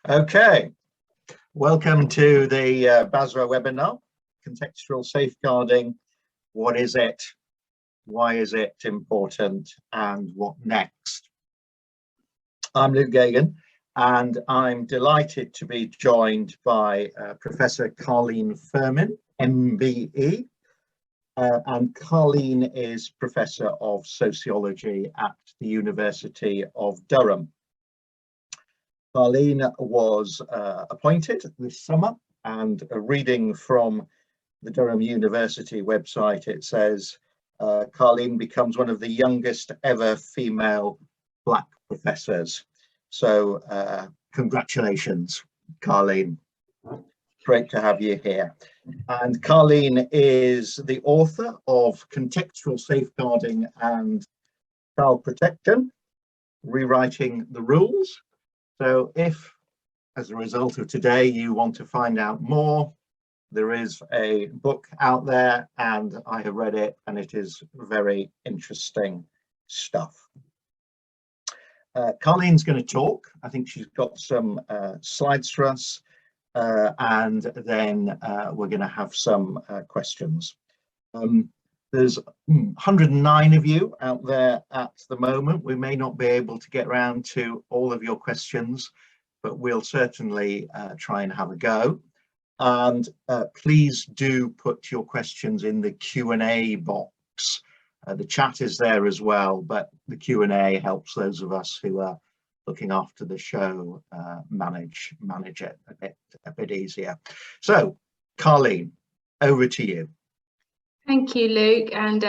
Okay, welcome to the BASRA webinar, Contextual Safeguarding. What is it? Why is it important? And what next? I'm Luke Gagan, and I'm delighted to be joined by Professor Carlene Firmin, MBE. And Carlene is Professor of Sociology at the University of Durham. Carlene was appointed this summer, and reading from the Durham University website, it says Carlene becomes one of the youngest ever female Black professors. So congratulations, Carlene. Great to have you here. And Carlene is the author of Contextual Safeguarding and Child Protection, Rewriting the Rules. So if, as a result of today, you want to find out more, there is a book out there and I have read it and it is very interesting stuff. Carlene's going to talk. I think she's got some slides for us and then we're going to have some questions. There's 109 of you out there at the moment. We may not be able to get around to all of your questions, but we'll certainly try and have a go. And please do put your questions in the Q&A box. The chat is there as well, but the Q&A helps those of us who are looking after the show manage it a bit easier. So, Carlene, over to you. Thank you, Luke, and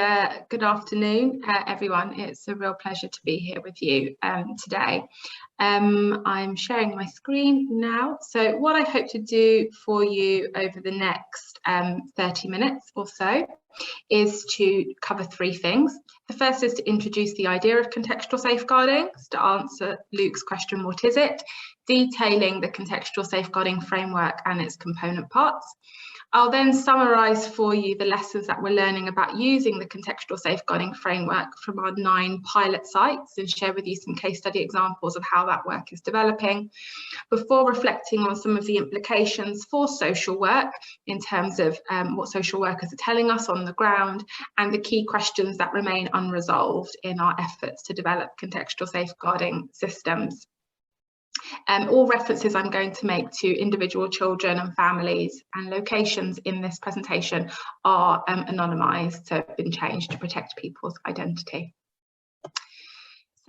good afternoon, everyone. It's a real pleasure to be here with you today. I'm sharing my screen now. So what I hope to do for you over the next 30 minutes or so is to cover three things. The first is to introduce the idea of contextual safeguarding, to answer Luke's question, what is it? Detailing the contextual safeguarding framework and its component parts. I'll then summarise for you the lessons that we're learning about using the contextual safeguarding framework from our 9 pilot sites and share with you some case study examples of how that work is developing, before reflecting on some of the implications for social work in terms of what social workers are telling us on the ground and the key questions that remain unresolved in our efforts to develop contextual safeguarding systems. All references I'm going to make to individual children and families and locations in this presentation are anonymised, so have been changed to protect people's identity.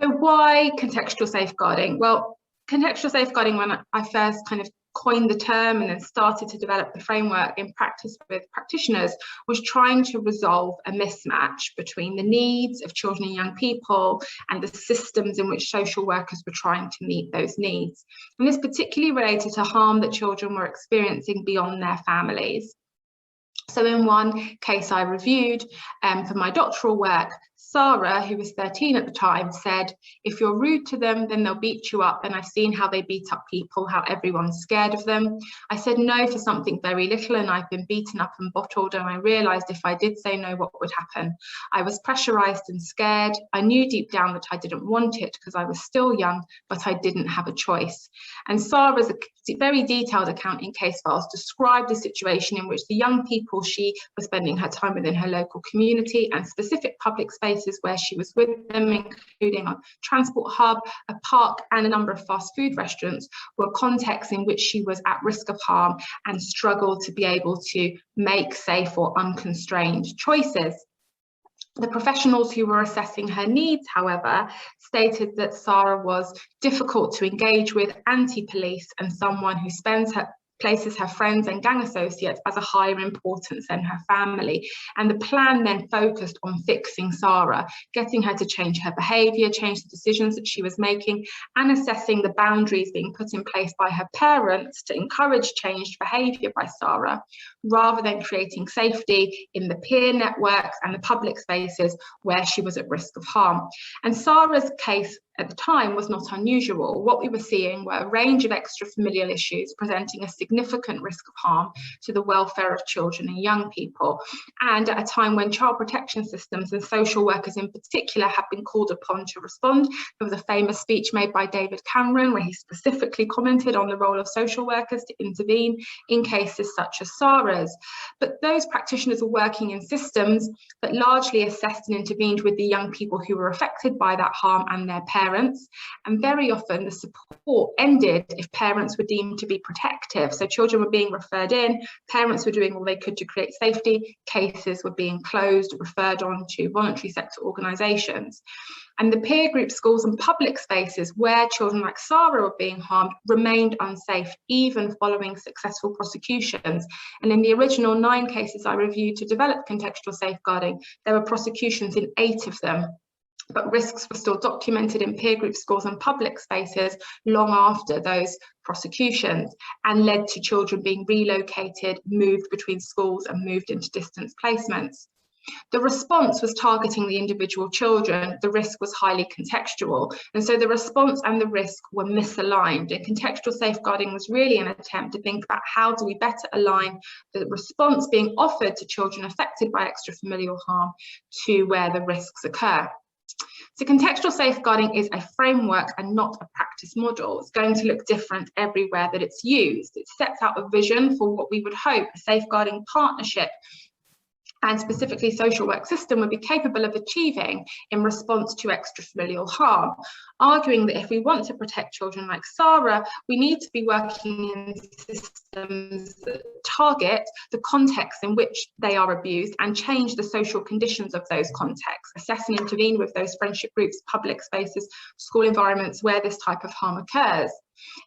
So why contextual safeguarding? Well, contextual safeguarding, when I first kind of coined the term and then started to develop the framework in practice with practitioners, was trying to resolve a mismatch between the needs of children and young people and the systems in which social workers were trying to meet those needs. And this particularly related to harm that children were experiencing beyond their families. So in one case I reviewed for my doctoral work, Sarah, who was 13 at the time, said, if you're rude to them, then they'll beat you up. And I've seen how they beat up people, how everyone's scared of them. I said no for something very little and I've been beaten up and bottled. And I realised if I did say no, what would happen? I was pressurised and scared. I knew deep down that I didn't want it because I was still young, but I didn't have a choice. And Sarah's very detailed account in case files described a situation in which the young people she was spending her time within her local community and specific public spaces where she was with them, including a transport hub, a park and a number of fast food restaurants, were contexts in which she was at risk of harm and struggled to be able to make safe or unconstrained choices. The professionals who were assessing her needs, however, stated that Sarah was difficult to engage with, anti-police, and someone who places her friends and gang associates as a higher importance than her family. And the plan then focused on fixing Sarah, getting her to change her behaviour, change the decisions that she was making, and assessing the boundaries being put in place by her parents to encourage changed behaviour by Sarah, rather than creating safety in the peer networks and the public spaces where she was at risk of harm. And Sarah's case at the time was not unusual. What we were seeing were a range of extrafamilial issues presenting a significant risk of harm to the welfare of children and young people, and at a time when child protection systems and social workers in particular have been called upon to respond. There was a famous speech made by David Cameron where he specifically commented on the role of social workers to intervene in cases such as Sarah's. But those practitioners were working in systems that largely assessed and intervened with the young people who were affected by that harm and their parents, and very often the support ended if parents were deemed to be protective. So children were being referred in, parents were doing all they could to create safety, cases were being closed, referred on to voluntary sector organisations. And the peer group schools and public spaces where children like Sarah were being harmed remained unsafe, even following successful prosecutions. And in the original 9 cases I reviewed to develop contextual safeguarding, there were prosecutions in 8 of them. But risks were still documented in peer group schools and public spaces long after those prosecutions, and led to children being relocated, moved between schools and moved into distance placements. The response was targeting the individual children. The risk was highly contextual. And so the response and the risk were misaligned. And contextual safeguarding was really an attempt to think about how do we better align the response being offered to children affected by extrafamilial harm to where the risks occur. So contextual safeguarding is a framework and not a practice model. It's going to look different everywhere that it's used. It sets out a vision for what we would hope a safeguarding partnership and specifically social work system would be capable of achieving in response to extrafamilial harm, arguing that if we want to protect children like Sarah, we need to be working in systems that target the context in which they are abused and change the social conditions of those contexts, assess and intervene with those friendship groups, public spaces, school environments where this type of harm occurs.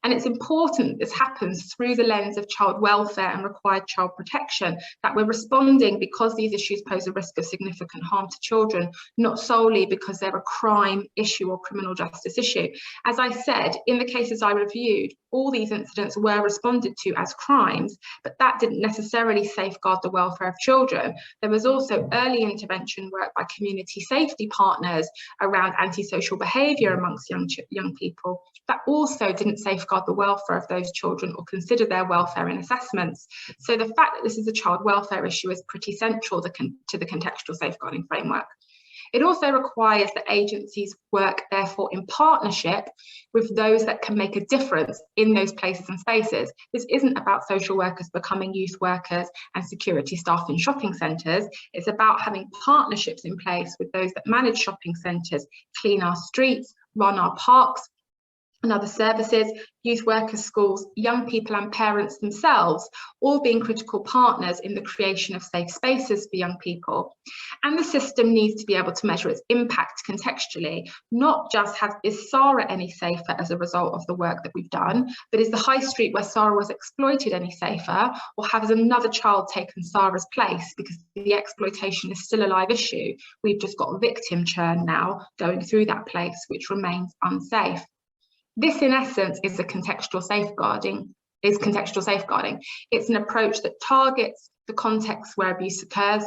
And it's important this happens through the lens of child welfare and required child protection, that we're responding because these issues pose a risk of significant harm to children, not solely because they're a crime issue or criminal justice issue. As I said, in the cases I reviewed, all these incidents were responded to as crimes, but that didn't necessarily safeguard the welfare of children. There was also early intervention work by community safety partners around antisocial behaviour amongst young people that also didn't safeguard the welfare of those children or consider their welfare in assessments. So the fact that this is a child welfare issue is pretty central to the contextual safeguarding framework. It also requires that agencies work, therefore, in partnership with those that can make a difference in those places and spaces. This isn't about social workers becoming youth workers and security staff in shopping centres. It's about having partnerships in place with those that manage shopping centres, clean our streets, run our parks, and other services, youth workers, schools, young people and parents themselves, all being critical partners in the creation of safe spaces for young people. And the system needs to be able to measure its impact contextually, not just is Sarah any safer as a result of the work that we've done, but is the high street where Sarah was exploited any safer, or has another child taken Sarah's place, because the exploitation is still a live issue. We've just got victim churn now going through that place, which remains unsafe. This, in essence, is contextual safeguarding. It's an approach that targets the context where abuse occurs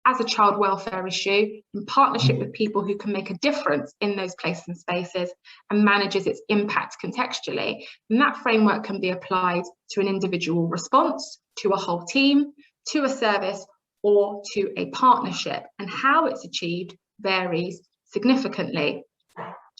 as a child welfare issue in partnership with people who can make a difference in those places and spaces, and manages its impact contextually. And that framework can be applied to an individual response, to a whole team, to a service, or to a partnership. And how it's achieved varies significantly.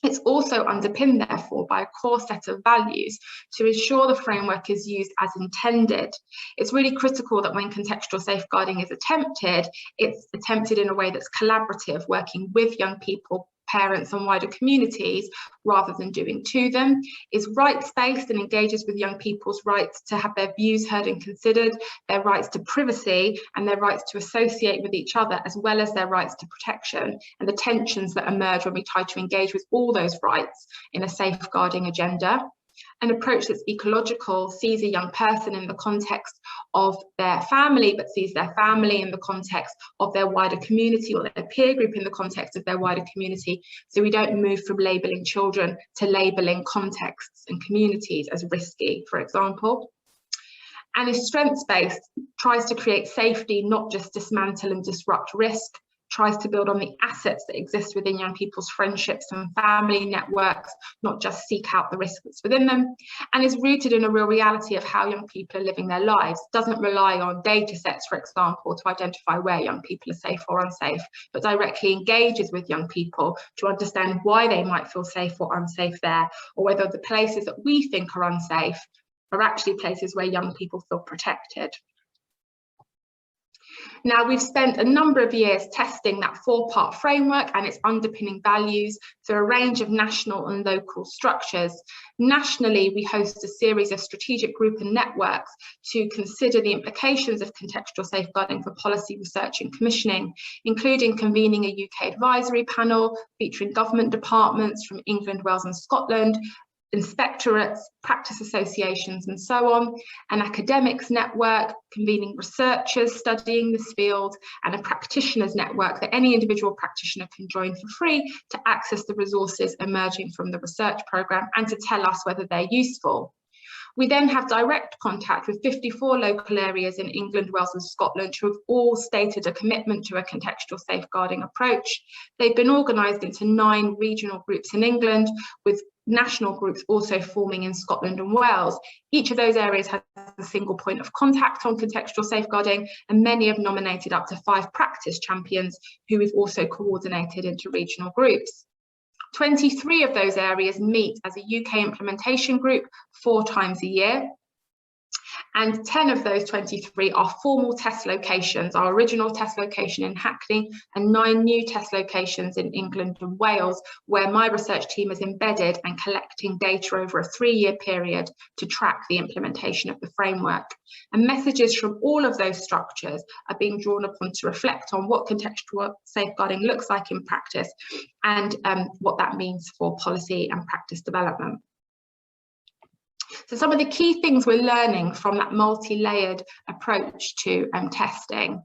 It's also underpinned, therefore, by a core set of values to ensure the framework is used as intended. It's really critical that when contextual safeguarding is attempted, it's attempted in a way that's collaborative, working with young people, parents and wider communities rather than doing to them, is rights-based and engages with young people's rights to have their views heard and considered, their rights to privacy and their rights to associate with each other, as well as their rights to protection, and the tensions that emerge when we try to engage with all those rights in a safeguarding agenda. An approach that's ecological, sees a young person in the context of their family, but sees their family in the context of their wider community, or their peer group in the context of their wider community. So we don't move from labelling children to labelling contexts and communities as risky, for example. And is strengths-based, tries to create safety, not just dismantle and disrupt risk. tries to build on the assets that exist within young people's friendships and family networks, not just seek out the risk that's within them, and is rooted in a real reality of how young people are living their lives. Doesn't rely on data sets, for example, to identify where young people are safe or unsafe, but directly engages with young people to understand why they might feel safe or unsafe there, or whether the places that we think are unsafe are actually places where young people feel protected. Now, we've spent a number of years testing that 4-part framework and its underpinning values through a range of national and local structures. Nationally, we host a series of strategic group and networks to consider the implications of contextual safeguarding for policy research and commissioning, including convening a UK advisory panel featuring government departments from England, Wales and Scotland, inspectorates, practice associations and so on, an academics network convening researchers studying this field, and a practitioners network that any individual practitioner can join for free to access the resources emerging from the research programme and to tell us whether they're useful. We then have direct contact with 54 local areas in England, Wales and Scotland who have all stated a commitment to a contextual safeguarding approach. They've been organised into 9 regional groups in England, with national groups also forming in Scotland and Wales. Each of those areas has a single point of contact on contextual safeguarding, and many have nominated up to 5 practice champions who we've also coordinated into regional groups. 23 of those areas meet as a UK implementation group 4 times a year. And 10 of those 23 are formal test locations, our original test location in Hackney, and 9 new test locations in England and Wales, where my research team is embedded and collecting data over a 3-year period to track the implementation of the framework. And messages from all of those structures are being drawn upon to reflect on what contextual safeguarding looks like in practice and what that means for policy and practice development. So some of the key things we're learning from that multi-layered approach to testing.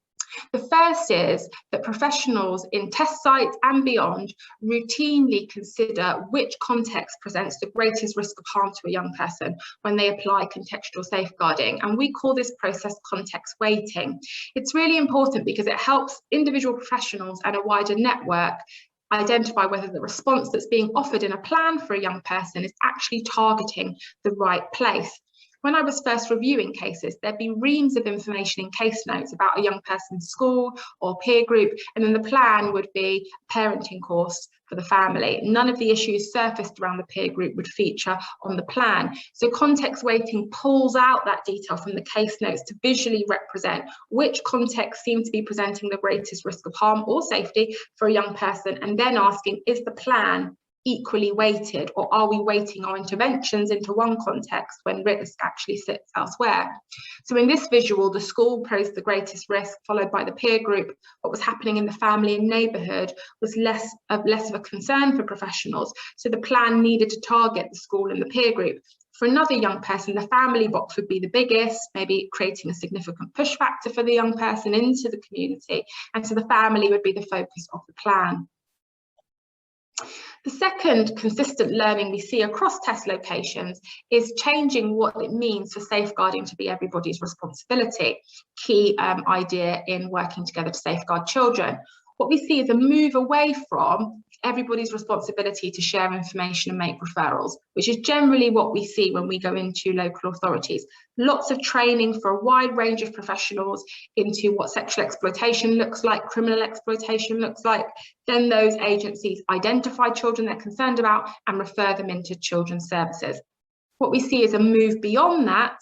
The first is that professionals in test sites and beyond routinely consider which context presents the greatest risk of harm to a young person when they apply contextual safeguarding, and we call this process context weighting. It's really important because it helps individual professionals and a wider network identify whether the response that's being offered in a plan for a young person is actually targeting the right place. When I was first reviewing cases, there'd be reams of information in case notes about a young person's school or peer group, and then the plan would be a parenting course for the family. None of the issues surfaced around the peer group would feature on the plan. So context weighting pulls out that detail from the case notes to visually represent which context seems to be presenting the greatest risk of harm or safety for a young person, and then asking, is the plan equally weighted, or are we weighting our interventions into one context when risk actually sits elsewhere? So in this visual, the school posed the greatest risk, followed by the peer group. What was happening in the family and neighbourhood was less of a concern for professionals, so the plan needed to target the school and the peer group. For another young person, the family box would be the biggest, maybe creating a significant push factor for the young person into the community, and so the family would be the focus of the plan. The second consistent learning we see across test locations is changing what it means for safeguarding to be everybody's responsibility. Key idea in working together to safeguard children. What we see is a move away from everybody's responsibility to share information and make referrals, which is generally what we see when we go into local authorities. Lots of training for a wide range of professionals into what sexual exploitation looks like, criminal exploitation looks like. Then those agencies identify children they're concerned about and refer them into children's services. What we see is a move beyond that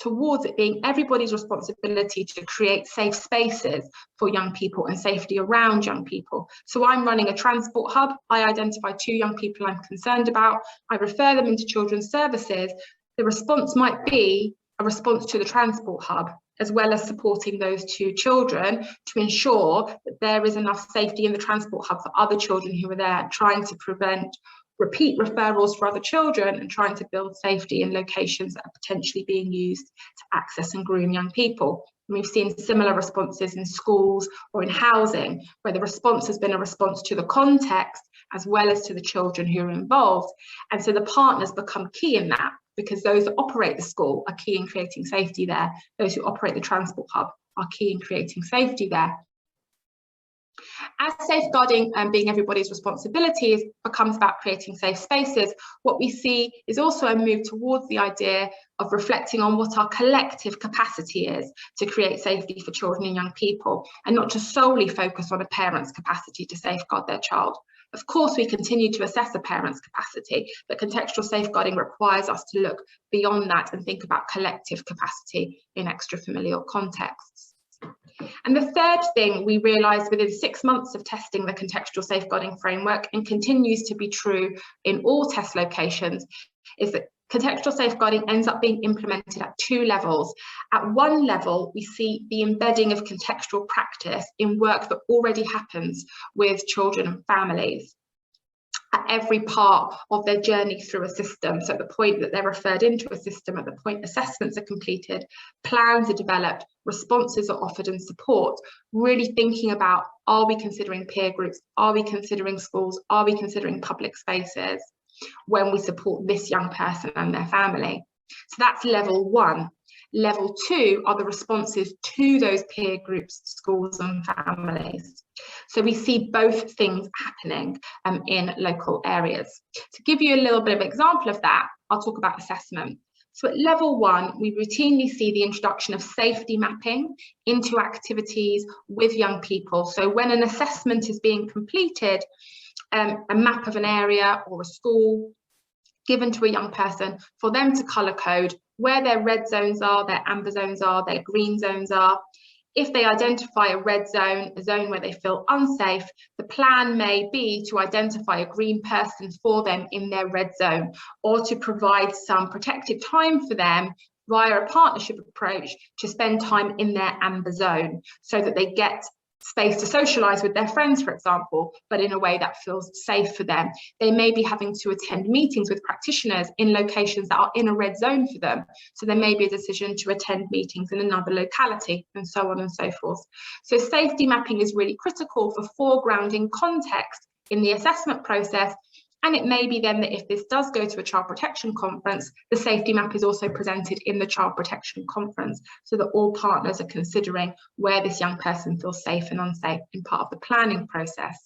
towards it being everybody's responsibility to create safe spaces for young people and safety around young people. So I'm running a transport hub. I identify 2 young people I'm concerned about. I refer them into children's services. The response might be a response to the transport hub, as well as supporting those 2 children to ensure that there is enough safety in the transport hub for other children who are there, trying to prevent repeat referrals for other children and trying to build safety in locations that are potentially being used to access and groom young people. And we've seen similar responses in schools or in housing, where the response has been a response to the context as well as to the children who are involved. And so the partners become key in that, because those that operate the school are key in creating safety there. Those who operate the transport hub are key in creating safety there. As safeguarding being everybody's responsibility becomes about creating safe spaces, what we see is also a move towards the idea of reflecting on what our collective capacity is to create safety for children and young people, and not to solely focus on a parent's capacity to safeguard their child. Of course, we continue to assess a parent's capacity, but contextual safeguarding requires us to look beyond that and think about collective capacity in extrafamilial contexts. And the third thing we realised within 6 months of testing the contextual safeguarding framework, and continues to be true in all test locations, is that contextual safeguarding ends up being implemented at 2 levels. At one level, we see the embedding of contextual practice in work that already happens with children and families at every part of their journey through a system. So at the point that they're referred into a system, at the point assessments are completed, plans are developed, responses are offered and support, really thinking about, are we considering peer groups? Are we considering schools? Are we considering public spaces when we support this young person and their family? So that's level 1. Level 2 are the responses to those peer groups, schools and families. So we see both things happening in local areas. To give you a little bit of an example of that, I'll talk about assessment. So at level 1, we routinely see the introduction of safety mapping into activities with young people. So when an assessment is being completed, a map of an area or a school given to a young person for them to colour code where their red zones are, their amber zones are, their green zones are. If they identify a red zone, a zone where they feel unsafe, the plan may be to identify a green person for them in their red zone, or to provide some protected time for them via a partnership approach to spend time in their amber zone, so that they get space to socialise with their friends, for example, but in a way that feels safe for them. They may be having to attend meetings with practitioners in locations that are in a red zone for them. So there may be a decision to attend meetings in another locality, and so on and so forth. So safety mapping is really critical for foregrounding context in the assessment process. And it may be then that if this does go to a child protection conference, the safety map is also presented in the child protection conference, so that all partners are considering where this young person feels safe and unsafe in part of the planning process.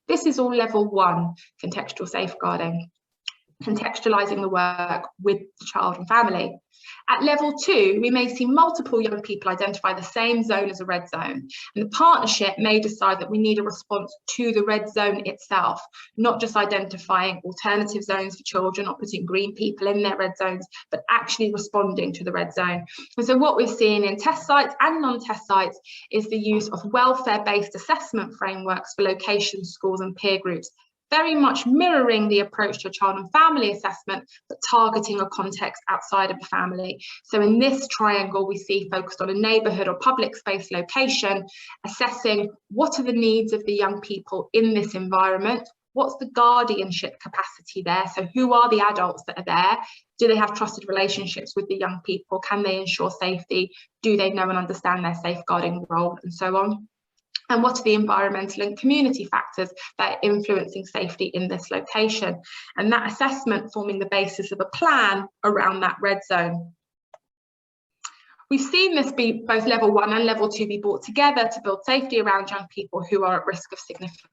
This is all level 1 contextual safeguarding, contextualising the work with the child and family. At level 2, we may see multiple young people identify the same zone as a red zone, and the partnership may decide that we need a response to the red zone itself, not just identifying alternative zones for children or putting green people in their red zones, but actually responding to the red zone. And so what we're seeing in test sites and non-test sites is the use of welfare-based assessment frameworks for locations, schools and peer groups, very much mirroring the approach to a child and family assessment, but targeting a context outside of the family. So in this triangle, we see focused on a neighbourhood or public space location, assessing what are the needs of the young people in this environment, what's the guardianship capacity there, so who are the adults that are there, do they have trusted relationships with the young people, can they ensure safety, do they know and understand their safeguarding role, and so on. And what are the environmental and community factors that are influencing safety in this location? And that assessment forming the basis of a plan around that red zone. We've seen this be both level 1 and level 2 be brought together to build safety around young people who are at risk of significant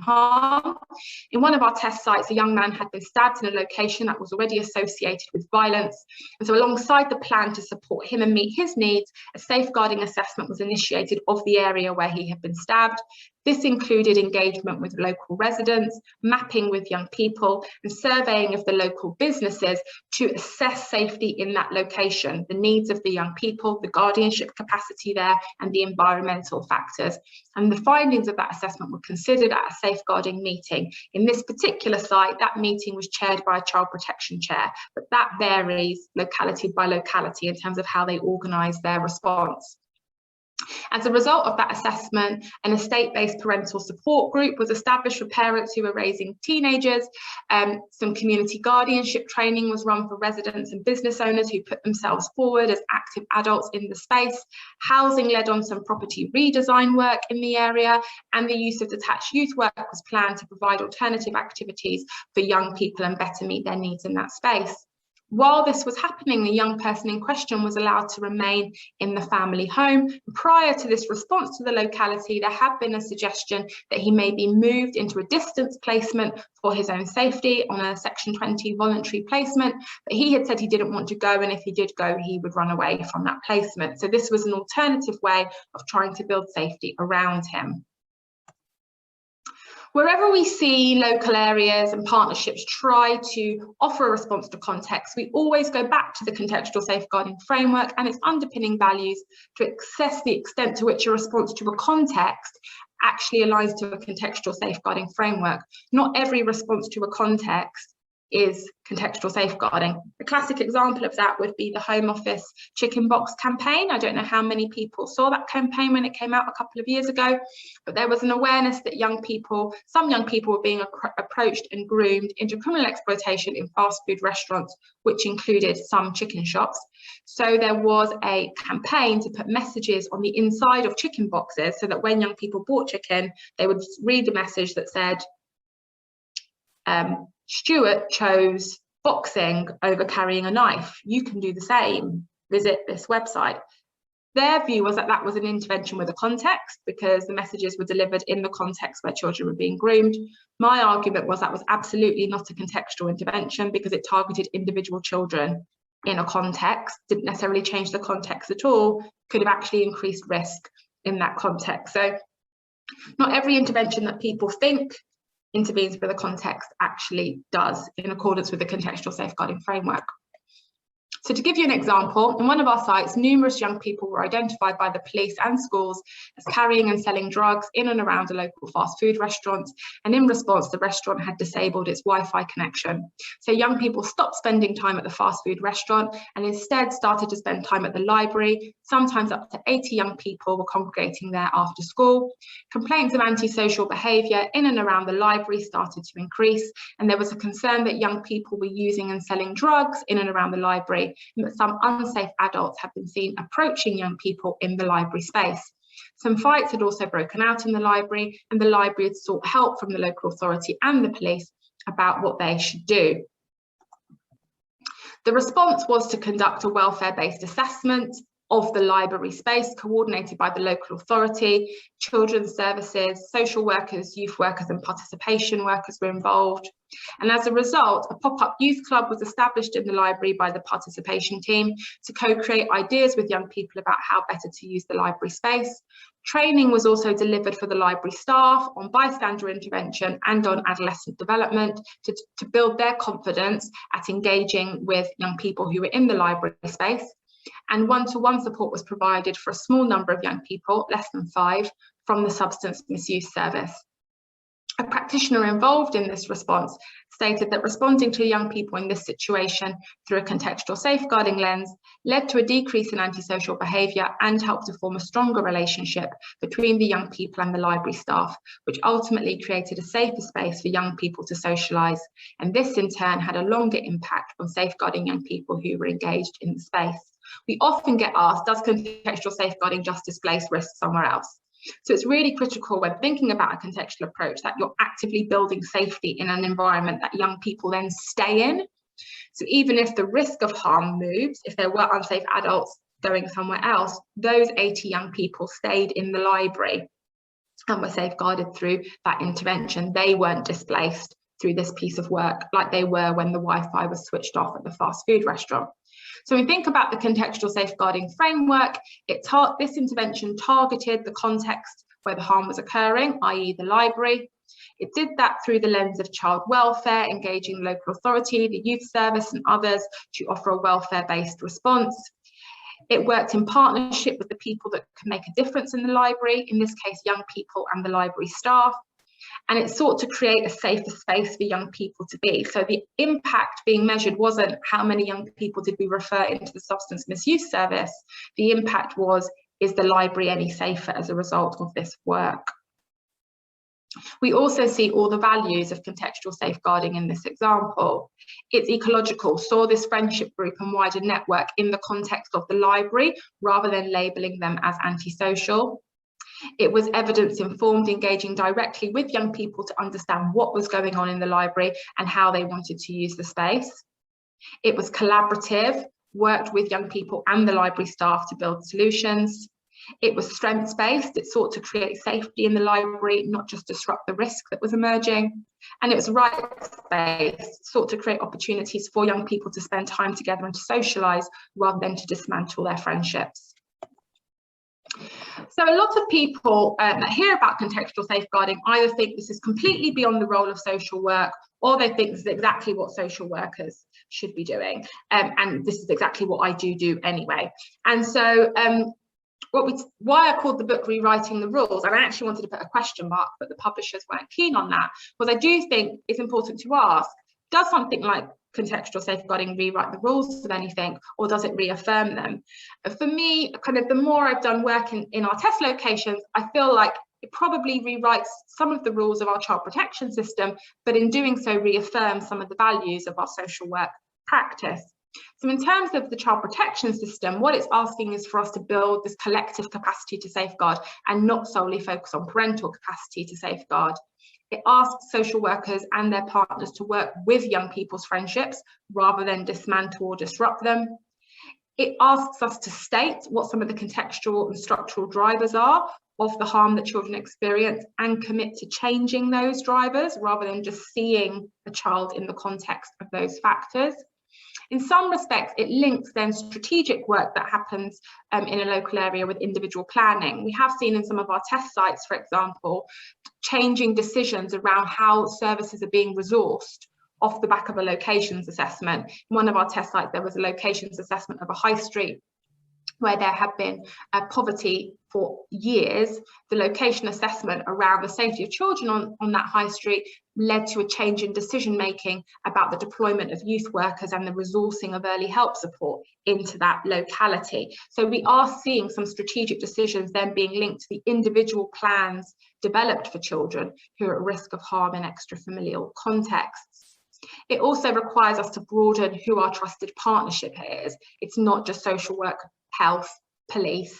harm. In one of our test sites, a young man had been stabbed in a location that was already associated with violence. And so alongside the plan to support him and meet his needs, a safeguarding assessment was initiated of the area where he had been stabbed. This included engagement with local residents, mapping with young people, and surveying of the local businesses to assess safety in that location, the needs of the young people, the guardianship capacity there, and the environmental factors. And the findings of that assessment were considered at a safeguarding meeting. In this particular site, that meeting was chaired by a child protection chair, but that varies locality by locality in terms of how they organise their response. As a result of that assessment, an estate-based parental support group was established for parents who were raising teenagers. Some community guardianship training was run for residents and business owners who put themselves forward as active adults in the space. Housing led on some property redesign work in the area, and the use of detached youth work was planned to provide alternative activities for young people and better meet their needs in that space. While this was happening, the young person in question was allowed to remain in the family home. Prior to this response to the locality, there had been a suggestion that he may be moved into a distance placement for his own safety on a Section 20 voluntary placement, but he had said he didn't want to go, and if he did go, he would run away from that placement. So this was an alternative way of trying to build safety around him. Wherever we see local areas and partnerships try to offer a response to context, we always go back to the contextual safeguarding framework and its underpinning values to assess the extent to which a response to a context actually aligns to a contextual safeguarding framework. Not every response to a context is contextual safeguarding. A classic example of that would be the Home Office chicken box campaign. I don't know how many people saw that campaign when it came out a couple of years ago, but there was an awareness that some young people were being approached and groomed into criminal exploitation in fast food restaurants, which included some chicken shops. So there was a campaign to put messages on the inside of chicken boxes so that when young people bought chicken, they would read the message that said, Stuart chose boxing over carrying a knife. You can do the same. Visit this website. Their view was that that was an intervention with a context because the messages were delivered in the context where children were being groomed. My argument was that was absolutely not a contextual intervention because it targeted individual children in a context, didn't necessarily change the context at all, could have actually increased risk in that context. So not every intervention that people think intervenes with a context actually does in accordance with the contextual safeguarding framework. So to give you an example, in one of our sites, numerous young people were identified by the police and schools as carrying and selling drugs in and around a local fast food restaurant. And in response, the restaurant had disabled its Wi-Fi connection. So young people stopped spending time at the fast food restaurant and instead started to spend time at the library. Sometimes up to 80 young people were congregating there after school. Complaints of antisocial behaviour in and around the library started to increase, and there was a concern that young people were using and selling drugs in and around the library, and that some unsafe adults have been seen approaching young people in the library space. Some fights had also broken out in the library, and the library had sought help from the local authority and the police about what they should do. The response was to conduct a welfare-based assessment of the library space, coordinated by the local authority. Children's services, social workers, youth workers and participation workers were involved. And as a result, a pop-up youth club was established in the library by the participation team to co-create ideas with young people about how better to use the library space. Training was also delivered for the library staff on bystander intervention and on adolescent development to build their confidence at engaging with young people who were in the library space. And one-to-one support was provided for a small number of young people, less than 5, from the substance misuse service. A practitioner involved in this response stated that responding to young people in this situation through a contextual safeguarding lens led to a decrease in antisocial behaviour and helped to form a stronger relationship between the young people and the library staff, which ultimately created a safer space for young people to socialise. And this in turn had a longer impact on safeguarding young people who were engaged in the space. We often get asked, does contextual safeguarding just displace risk somewhere else? So it's really critical when thinking about a contextual approach that you're actively building safety in an environment that young people then stay in. So even if the risk of harm moves, if there were unsafe adults going somewhere else, those 80 young people stayed in the library and were safeguarded through that intervention. They weren't displaced through this piece of work like they were when the Wi-Fi was switched off at the fast food restaurant. So when we think about the contextual safeguarding framework, this intervention targeted the context where the harm was occurring, i.e. the library. It did that through the lens of child welfare, engaging the local authority, the youth service and others to offer a welfare-based response. It worked in partnership with the people that could make a difference in the library, in this case, young people and the library staff. And it sought to create a safer space for young people to be. So the impact being measured wasn't how many young people did we refer into the substance misuse service. The impact was, is the library any safer as a result of this work? We also see all the values of contextual safeguarding in this example. It's ecological, saw this friendship group and wider network in the context of the library rather than labelling them as antisocial. It was evidence-informed, engaging directly with young people to understand what was going on in the library and how they wanted to use the space. It was collaborative, worked with young people and the library staff to build solutions. It was strengths-based. It sought to create safety in the library, not just disrupt the risk that was emerging. And it was rights-based, sought to create opportunities for young people to spend time together and to socialise rather than to dismantle their friendships. So a lot of people that hear about contextual safeguarding either think this is completely beyond the role of social work, or they think this is exactly what social workers should be doing. And this is exactly what I do anyway. And so why I called the book Rewriting the Rules, and I actually wanted to put a question mark, but the publishers weren't keen on that, was I do think it's important to ask, does something like contextual safeguarding rewrite the rules of anything, or does it reaffirm them? For me, kind of the more I've done work in our test locations, I feel like it probably rewrites some of the rules of our child protection system, but in doing so reaffirms some of the values of our social work practice. So in terms of the child protection system, what it's asking is for us to build this collective capacity to safeguard and not solely focus on parental capacity to safeguard. It asks social workers and their partners to work with young people's friendships rather than dismantle or disrupt them. It asks us to state what some of the contextual and structural drivers are of the harm that children experience and commit to changing those drivers rather than just seeing a child in the context of those factors. In some respects, it links then strategic work that happens in a local area with individual planning. We have seen in some of our test sites, for example, changing decisions around how services are being resourced off the back of a locations assessment. In one of our test sites, there was a locations assessment of a high street where there had been poverty for years. The location assessment around the safety of children on that high street led to a change in decision making about the deployment of youth workers and the resourcing of early help support into that locality. So we are seeing some strategic decisions then being linked to the individual plans developed for children who are at risk of harm in extrafamilial contexts. It also requires us to broaden who our trusted partnership is. It's not just social work, health, police,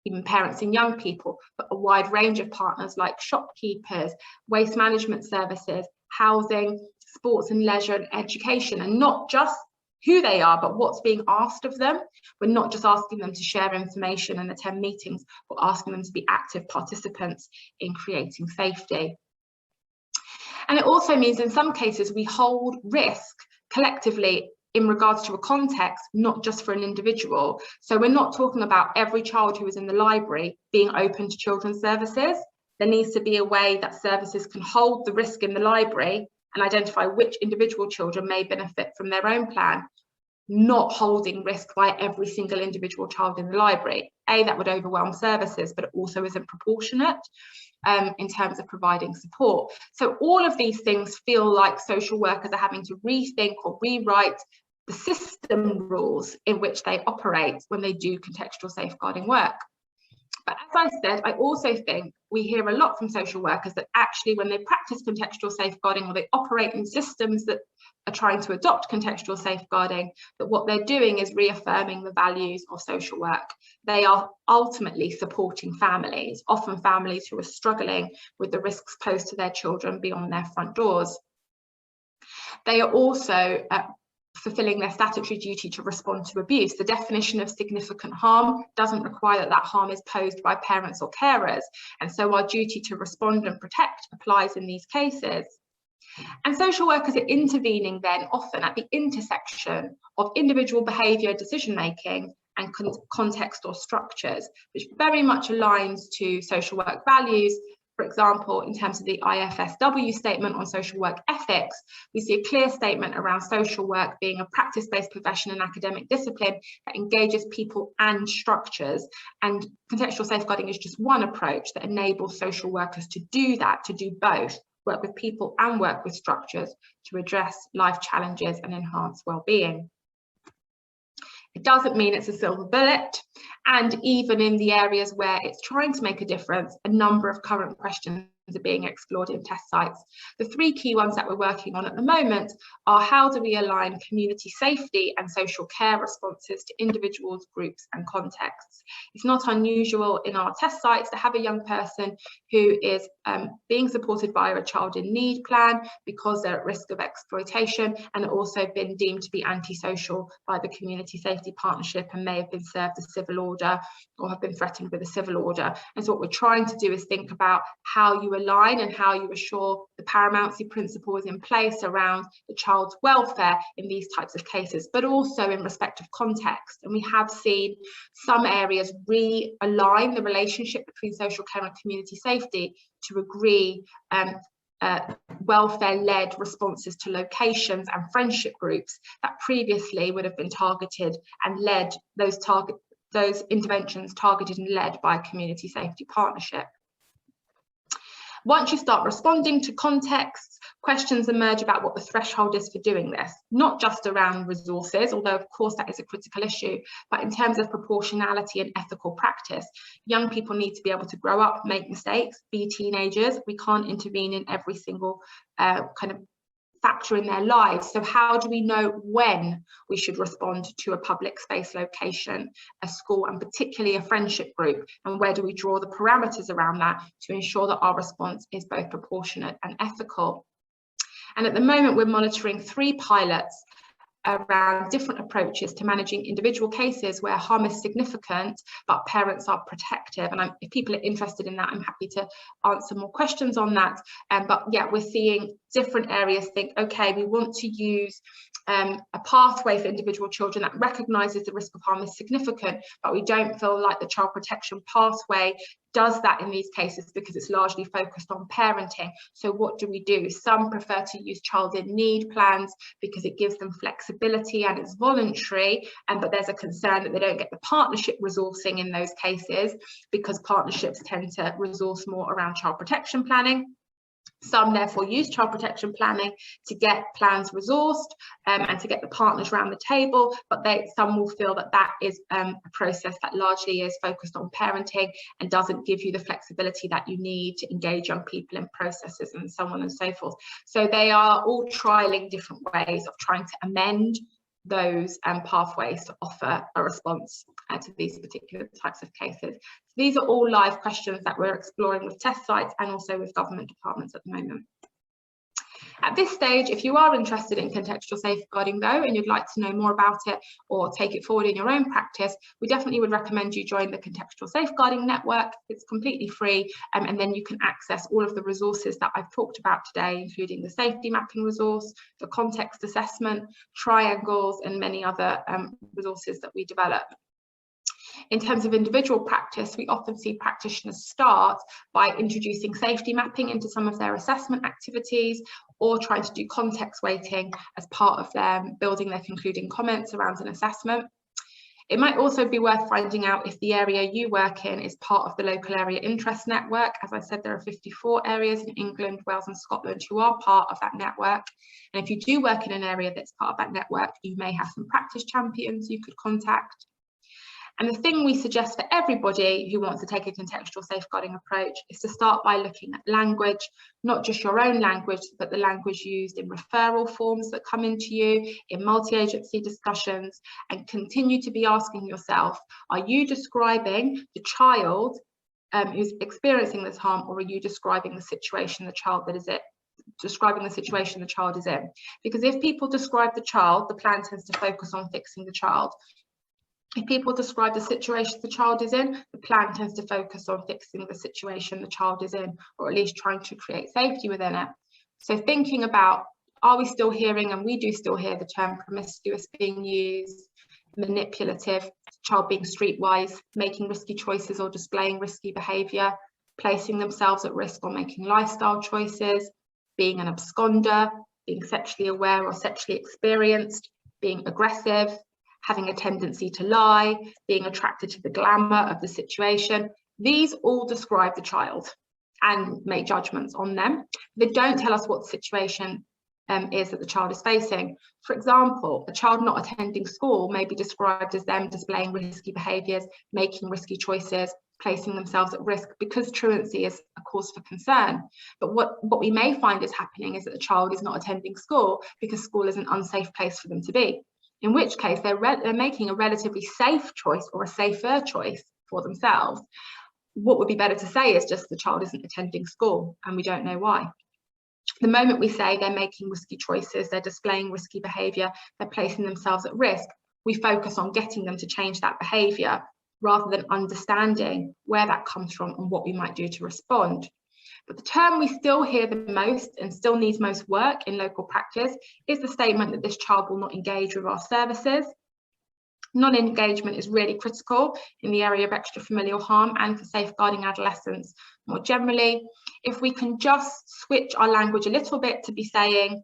even parents and young people, but a wide range of partners like shopkeepers, waste management services, housing, sports and leisure and education, and not just who they are, but what's being asked of them. We're not just asking them to share information and attend meetings, we're asking them to be active participants in creating safety. And it also means in some cases we hold risk collectively in regards to a context, not just for an individual. So we're not talking about every child who is in the library being open to children's services. There needs to be a way that services can hold the risk in the library and identify which individual children may benefit from their own plan, not holding risk by every single individual child in the library. That would overwhelm services, but it also isn't proportionate in terms of providing support. So all of these things feel like social workers are having to rethink or rewrite the system rules in which they operate when they do contextual safeguarding work. But as I said, I also think we hear a lot from social workers that actually when they practice contextual safeguarding or they operate in systems that are trying to adopt contextual safeguarding, that what they're doing is reaffirming the values of social work. They are ultimately supporting families, often families who are struggling with the risks posed to their children beyond their front doors. They are also fulfilling their statutory duty to respond to abuse. The definition of significant harm doesn't require that that harm is posed by parents or carers, and so our duty to respond and protect applies in these cases. And social workers are intervening then often at the intersection of individual behaviour, decision making and context or structures, which very much aligns to social work values. For example, in terms of the IFSW statement on social work ethics, we see a clear statement around social work being a practice-based profession and academic discipline that engages people and structures. And contextual safeguarding is just one approach that enables social workers to do that, to do both, work with people and work with structures to address life challenges and enhance well-being. It doesn't mean it's a silver bullet, and even in the areas where it's trying to make a difference, a number of current questions are being explored in test sites. The three key ones that we're working on at the moment are how do we align community safety and social care responses to individuals, groups and contexts. It's not unusual in our test sites to have a young person who is being supported by a child in need plan because they're at risk of exploitation and also been deemed to be antisocial by the community safety partnership and may have been served a civil order or have been threatened with a civil order. And so what we're trying to do is think about how you align and how you assure the paramountcy principle is in place around the child's welfare in these types of cases, but also in respect of context. And we have seen some areas realign the relationship between social care and community safety to agree welfare-led responses to locations and friendship groups that previously would have been targeted and led those interventions targeted and led by a community safety partnership. Once you start responding to contexts, questions emerge about what the threshold is for doing this, not just around resources, although of course that is a critical issue, but in terms of proportionality and ethical practice. Young people need to be able to grow up, make mistakes, be teenagers. We can't intervene in every single kind of factor in their lives. So how do we know when we should respond to a public space location, a school, and particularly a friendship group? And where do we draw the parameters around that to ensure that our response is both proportionate and ethical? And at the moment, we're monitoring 3 pilots around different approaches to managing individual cases where harm is significant, but parents are protective. And if people are interested in that, I'm happy to answer more questions on that. But yeah, we're seeing different areas think, okay, we want to use a pathway for individual children that recognises the risk of harm is significant, but we don't feel like the child protection pathway does that in these cases because it's largely focused on parenting. So what do we do? Some prefer to use child in need plans because it gives them flexibility and it's voluntary, but there's a concern that they don't get the partnership resourcing in those cases because partnerships tend to resource more around child protection planning. Some therefore use child protection planning to get plans resourced and to get the partners around the table, but some will feel that that is a process that largely is focused on parenting and doesn't give you the flexibility that you need to engage young people in processes and so on and so forth. So they are all trialling different ways of trying to amend those pathways to offer a response to these particular types of cases. So these are all live questions that we're exploring with test sites and also with government departments at the moment. At this stage, if you are interested in contextual safeguarding though, and you'd like to know more about it or take it forward in your own practice, we definitely would recommend you join the Contextual Safeguarding Network. It's completely free, and then you can access all of the resources that I've talked about today, including the safety mapping resource, the context assessment, triangles, and many other resources that we develop. In terms of individual practice, we often see practitioners start by introducing safety mapping into some of their assessment activities or trying to do context weighting as part of them building their concluding comments around an assessment. It might also be worth finding out if the area you work in is part of the local area interest network. As I said, there are 54 areas in England, Wales and Scotland who are part of that network. And if you do work in an area that's part of that network, you may have some practice champions you could contact. And the thing we suggest for everybody who wants to take a contextual safeguarding approach is to start by looking at language, not just your own language, but the language used in referral forms that come into you, in multi-agency discussions, and continue to be asking yourself, are you describing the child who's experiencing this harm, or are you describing the situation the child is in? Because if people describe the child, the plan tends to focus on fixing the child. If people describe the situation the child is in, the plan tends to focus on fixing the situation the child is in, or at least trying to create safety within it. So thinking about, are we still hearing, and we do still hear the term promiscuous being used, manipulative, child being streetwise, making risky choices or displaying risky behaviour, placing themselves at risk or making lifestyle choices, being an absconder, being sexually aware or sexually experienced, being aggressive, having a tendency to lie, being attracted to the glamour of the situation. These all describe the child and make judgments on them. They don't tell us what the situation is that the child is facing. For example, a child not attending school may be described as them displaying risky behaviours, making risky choices, placing themselves at risk because truancy is a cause for concern. But what we may find is happening is that the child is not attending school because school is an unsafe place for them to be, in which case they're making a relatively safe choice or a safer choice for themselves. What would be better to say is just the child isn't attending school and we don't know why. The moment we say they're making risky choices, they're displaying risky behaviour, they're placing themselves at risk, we focus on getting them to change that behaviour rather than understanding where that comes from and what we might do to respond. But the term we still hear the most and still needs most work in local practice is the statement that this child will not engage with our services. Non-engagement is really critical in the area of extrafamilial harm and for safeguarding adolescents more generally. If we can just switch our language a little bit to be saying,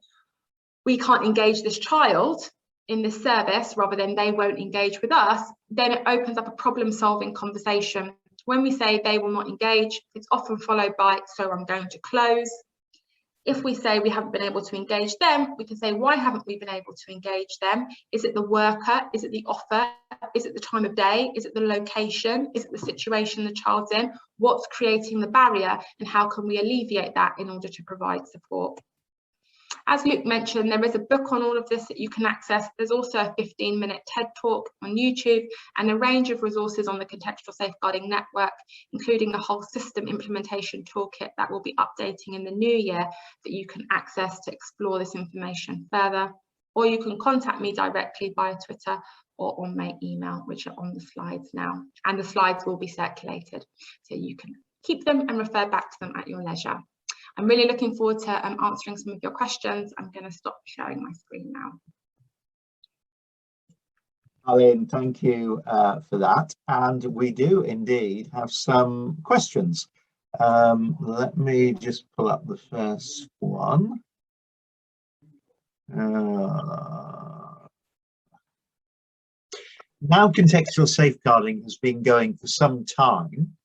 we can't engage this child in this service rather than they won't engage with us, then it opens up a problem-solving conversation. When we say they will not engage, it's often followed by, so I'm going to close. If we say we haven't been able to engage them, we can say, why haven't we been able to engage them? Is it the worker? Is it the offer? Is it the time of day? Is it the location? Is it the situation the child's in? What's creating the barrier and how can we alleviate that in order to provide support? As Luke mentioned, there is a book on all of this that you can access. There's also a 15-minute TED Talk on YouTube and a range of resources on the Contextual Safeguarding Network, including a whole system implementation toolkit that will be updating in the new year that you can access to explore this information further. Or you can contact me directly via Twitter or on my email, which are on the slides now. And the slides will be circulated, so you can keep them and refer back to them at your leisure. I'm really looking forward to answering some of your questions. I'm going to stop sharing my screen now. Carlene, thank you for that. And we do indeed have some questions. Let me just pull up the first one. Now contextual safeguarding has been going for some time.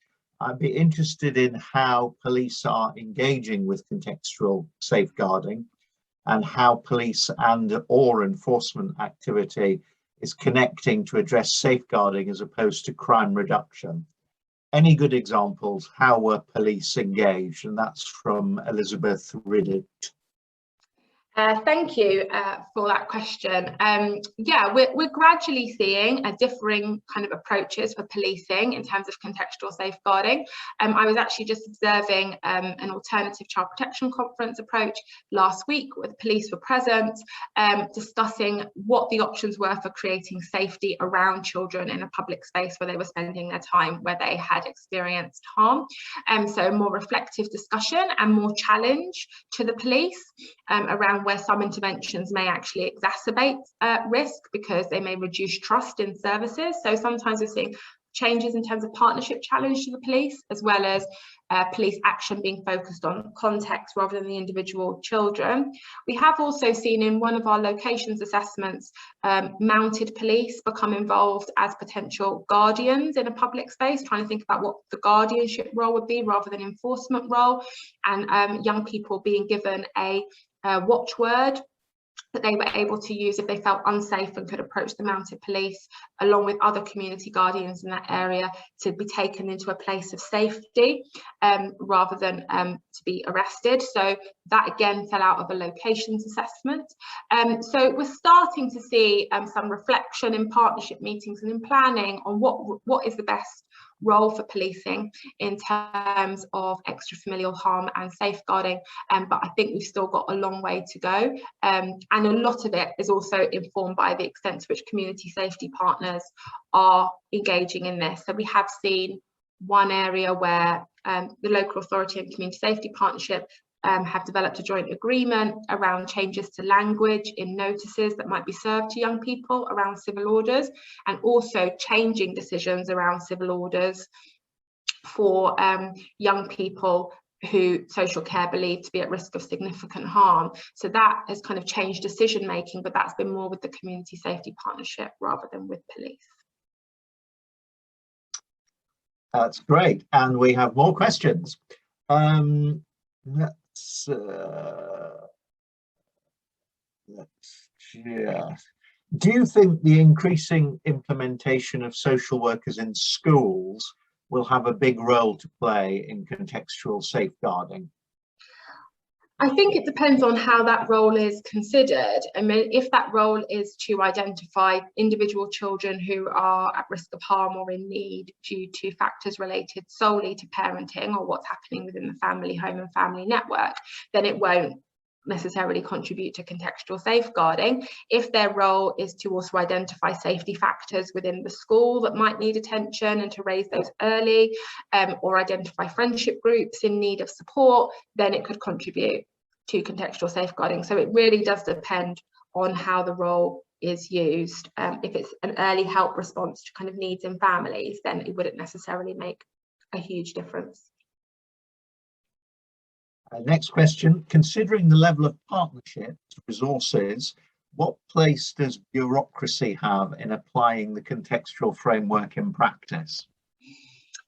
I'd be interested in how police are engaging with contextual safeguarding and how police and/or enforcement activity is connecting to address safeguarding as opposed to crime reduction. Any good examples? How were police engaged? And that's from Elizabeth Riddett. Thank you for that question. Yeah, we're gradually seeing differing kind of approaches for policing in terms of contextual safeguarding. I was actually just observing an alternative child protection conference approach last week where the police were present, discussing what the options were for creating safety around children in a public space where they were spending their time, where they had experienced harm. So more reflective discussion and more challenge to the police around where some interventions may actually exacerbate risk because they may reduce trust in services. So sometimes we're seeing changes in terms of partnership challenge to the police, as well as police action being focused on context rather than the individual children. We have also seen in one of our locations assessments, mounted police become involved as potential guardians in a public space, trying to think about what the guardianship role would be rather than enforcement role, and young people being given a watchword that they were able to use if they felt unsafe and could approach the mounted police along with other community guardians in that area to be taken into a place of safety rather than to be arrested. So that again fell out of a locations assessment. So we're starting to see some reflection in partnership meetings and in planning on what is the best role for policing in terms of extrafamilial harm and safeguarding, but I think we've still got a long way to go, and a lot of it is also informed by the extent to which community safety partners are engaging in this. So we have seen one area where the local authority and community safety partnership have developed a joint agreement around changes to language in notices that might be served to young people around civil orders, and also changing decisions around civil orders for young people who social care believed to be at risk of significant harm. So that has kind of changed decision making, but that's been more with the community safety partnership rather than with police. That's great, and we have more questions. Let's just, do you think the increasing implementation of social workers in schools will have a big role to play in contextual safeguarding? I think it depends on how that role is considered. I mean, if that role is to identify individual children who are at risk of harm or in need due to factors related solely to parenting or what's happening within the family home and family network, then it won't necessarily contribute to contextual safeguarding. If their role is to also identify safety factors within the school that might need attention and to raise those early, or identify friendship groups in need of support, then it could contribute to contextual safeguarding. So it really does depend on how the role is used. If it's an early help response to kind of needs in families, then it wouldn't necessarily make a huge difference. Next question, considering the level of partnerships, resources, what place does bureaucracy have in applying the contextual framework in practice?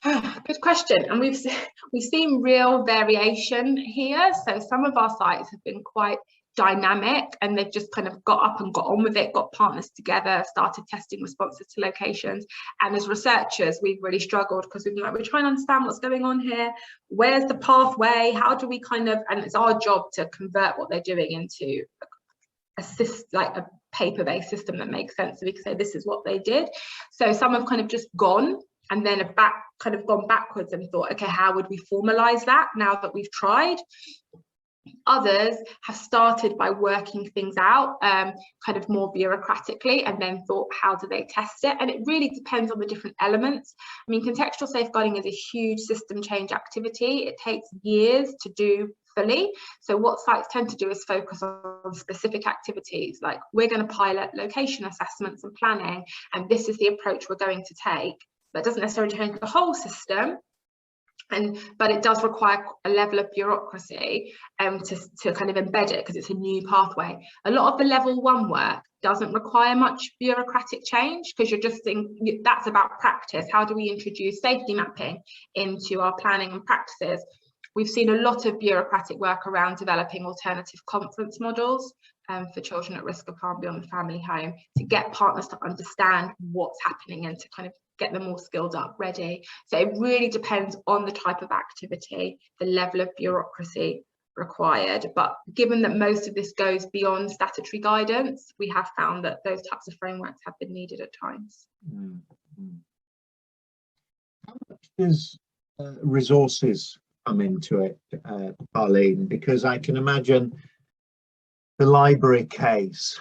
Good question, and we've seen real variation here. So some of our sites have been quite dynamic and they've just kind of got up and got on with it, got partners together, started testing responses to locations. And as researchers, we've really struggled because we're trying to understand what's going on here. Where's the pathway? How do we kind of, and it's our job to convert what they're doing into a paper-based system that makes sense, so we can say this is what they did. So some have kind of just gone and then have gone backwards and thought, okay, how would we formalize that now that we've tried? Others have started by working things out kind of more bureaucratically and then thought, how do they test it? And it really depends on the different elements. I mean, contextual safeguarding is a huge system change activity. It takes years to do fully. So what sites tend to do is focus on specific activities, like we're going to pilot location assessments and planning, and this is the approach we're going to take. That doesn't necessarily change the whole system, but it does require a level of bureaucracy to kind of embed it because it's a new pathway. A lot of the level 1 work doesn't require much bureaucratic change because you're just thinking that's about practice. How do we introduce safety mapping into our planning and practices? We've seen a lot of bureaucratic work around developing alternative conference models for children at risk of harm beyond the family home to get partners to understand what's happening and to kind of get them all skilled up, ready. So it really depends on the type of activity, the level of bureaucracy required. But given that most of this goes beyond statutory guidance, we have found that those types of frameworks have been needed at times. Mm-hmm. How much does resources come into it, Carlene? Because I can imagine the library case,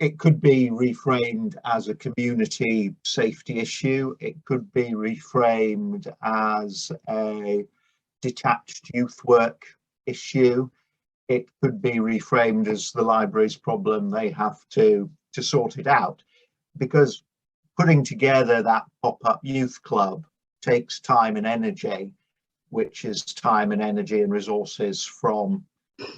it could be reframed as a community safety issue. It could be reframed as a detached youth work issue. It could be reframed as the library's problem. They have to sort it out, because putting together that pop-up youth club takes time and energy, which is time and energy and resources from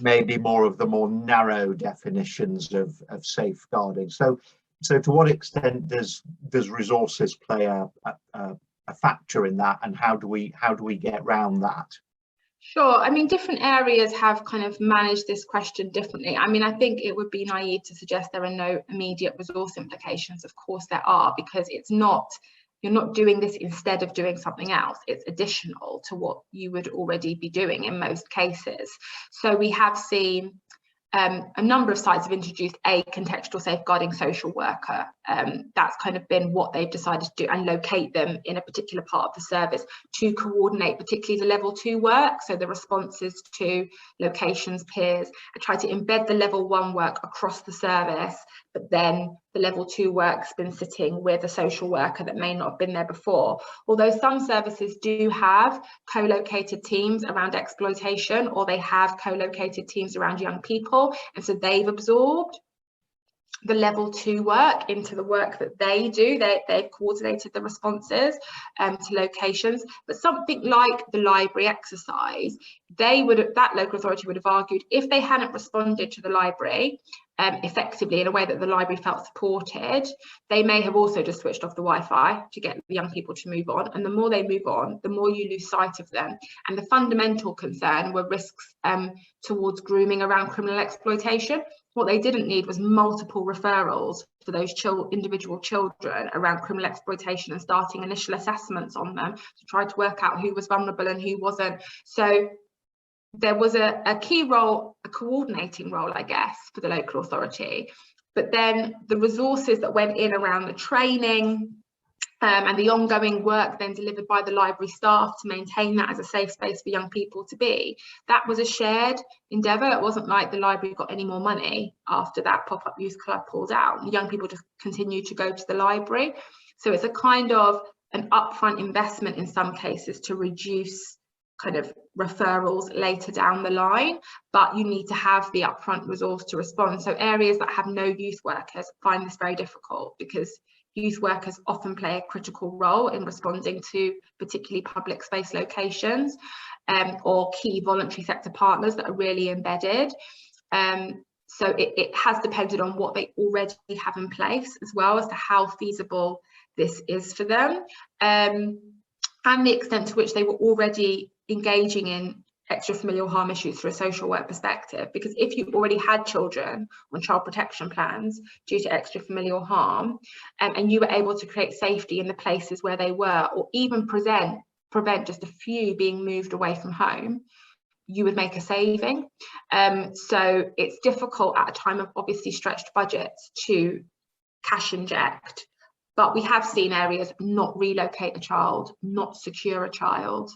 maybe more of the more narrow definitions of safeguarding. So to what extent does resources play a factor in that, and how do we get around that? Sure. I mean, different areas have kind of managed this question differently. I mean, I think it would be naive to suggest there are no immediate resource implications. Of course there are, because it's not, you're not doing this instead of doing something else. It's additional to what you would already be doing in most cases. So we have seen a number of sites have introduced a contextual safeguarding social worker. That's kind of been what they've decided to do, and locate them in a particular part of the service to coordinate particularly the level 2 work, so the responses to locations, peers, and try to embed the level 1 work across the service, but then the level 2 work's been sitting with a social worker that may not have been there before. Although some services do have co-located teams around exploitation, or they have co-located teams around young people, and so they've absorbed the level 2 work into the work that they do. They've coordinated the responses to locations. But something like the library exercise, that local authority would have argued, if they hadn't responded to the library effectively in a way that the library felt supported, they may have also just switched off the Wi-Fi to get the young people to move on. And the more they move on, the more you lose sight of them. And the fundamental concern were risks towards grooming around criminal exploitation. What they didn't need was multiple referrals for those individual children around criminal exploitation and starting initial assessments on them to try to work out who was vulnerable and who wasn't. So there was a key role, a coordinating role, I guess, for the local authority. But then the resources that went in around the training and the ongoing work then delivered by the library staff to maintain that as a safe space for young people to be, that was a shared endeavour. It wasn't like the library got any more money after that pop-up youth club pulled out. The young people just continued to go to the library. So it's a kind of an upfront investment in some cases to reduce kind of referrals later down the line, but you need to have the upfront resource to respond. So areas that have no youth workers find this very difficult, because youth workers often play a critical role in responding to particularly public space locations or key voluntary sector partners that are really embedded. So it has depended on what they already have in place, as well as to how feasible this is for them, and the extent to which they were already engaging in extrafamilial harm issues through a social work perspective. Because if you already had children on child protection plans due to extrafamilial harm, and you were able to create safety in the places where they were, or even prevent just a few being moved away from home, you would make a saving. So it's difficult at a time of obviously stretched budgets to cash inject, but we have seen areas not relocate a child, not secure a child,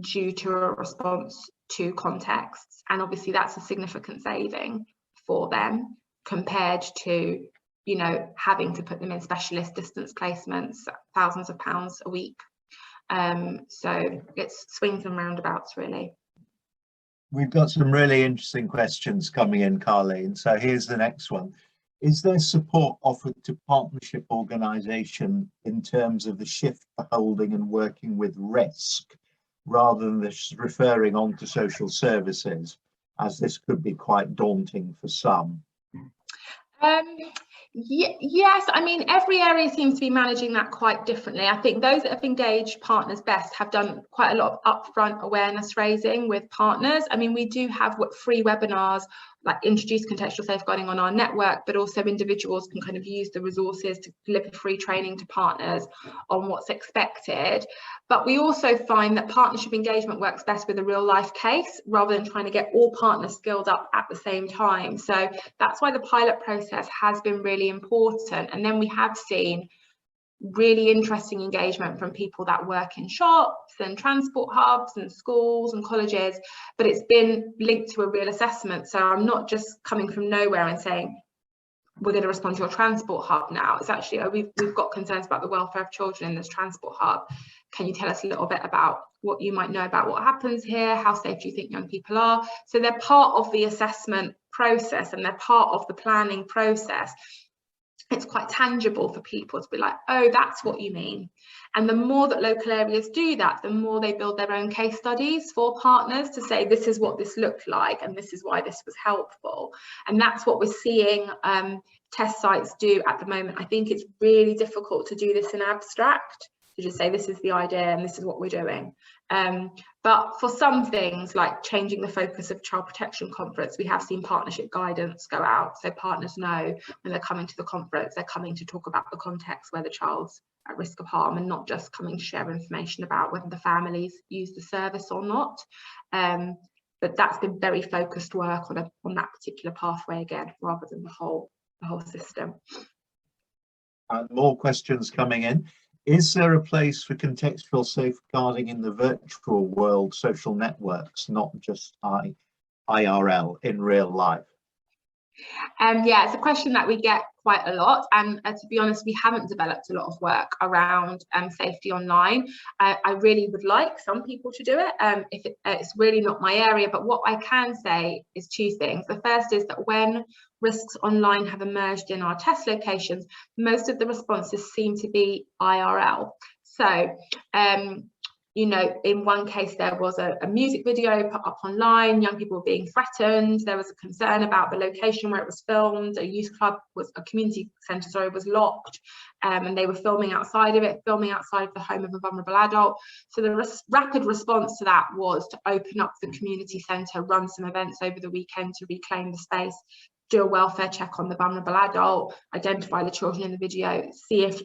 due to a response to contexts, and obviously that's a significant saving for them compared to, you know, having to put them in specialist distance placements, thousands of pounds a week. So it's swings and roundabouts, really. We've got some really interesting questions coming in, Carlene. So here's the next one. Is there support offered to partnership organisation in terms of the shift to holding and working with risk, rather than this referring on to social services, as this could be quite daunting for some? Yes, I mean, every area seems to be managing that quite differently. I think those that have engaged partners best have done quite a lot of upfront awareness raising with partners. I mean, we do have free webinars like introduce contextual safeguarding on our network, but also individuals can kind of use the resources to deliver free training to partners on what's expected. But we also find that partnership engagement works best with a real life case, rather than trying to get all partners skilled up at the same time. So that's why the pilot process has been really important. And then we have seen really interesting engagement from people that work in shops and transport hubs and schools and colleges, but it's been linked to a real assessment. So I'm not just coming from nowhere and saying we're going to respond to your transport hub now. It's actually, we've got concerns about the welfare of children in this transport hub. Can you tell us a little bit about what you might know about what happens here? How safe do you think young people are? So they're part of the assessment process and they're part of the planning process. It's quite tangible for people to be like, oh, that's what you mean. And the more that local areas do that, the more they build their own case studies for partners to say, this is what this looked like and this is why this was helpful. And that's what we're seeing test sites do at the moment. I think it's really difficult to do this in abstract, to just say this is the idea and this is what we're doing. But for some things like changing the focus of child protection conference, we have seen partnership guidance go out, so partners know when they're coming to the conference, they're coming to talk about the context where the child's at risk of harm and not just coming to share information about whether the families use the service or not. But that's been very focused work on that particular pathway again, rather than the whole system. More questions coming in. Is there a place for contextual safeguarding in the virtual world social networks, not just IRL in real life? Yeah, it's a question that we get quite a lot, and to be honest, we haven't developed a lot of work around safety online. I really would like some people to do it. It's really not my area, but what I can say is two things. The first is that when risks online have emerged in our test locations, most of the responses seem to be IRL. So you know, in one case there was a music video put up online, young people were being threatened, there was a concern about the location where it was filmed, a community centre, sorry, was locked, and they were filming outside of it, filming outside of the home of a vulnerable adult. So the rapid response to that was to open up the community centre, run some events over the weekend to reclaim the space, do a welfare check on the vulnerable adult, identify the children in the video, see if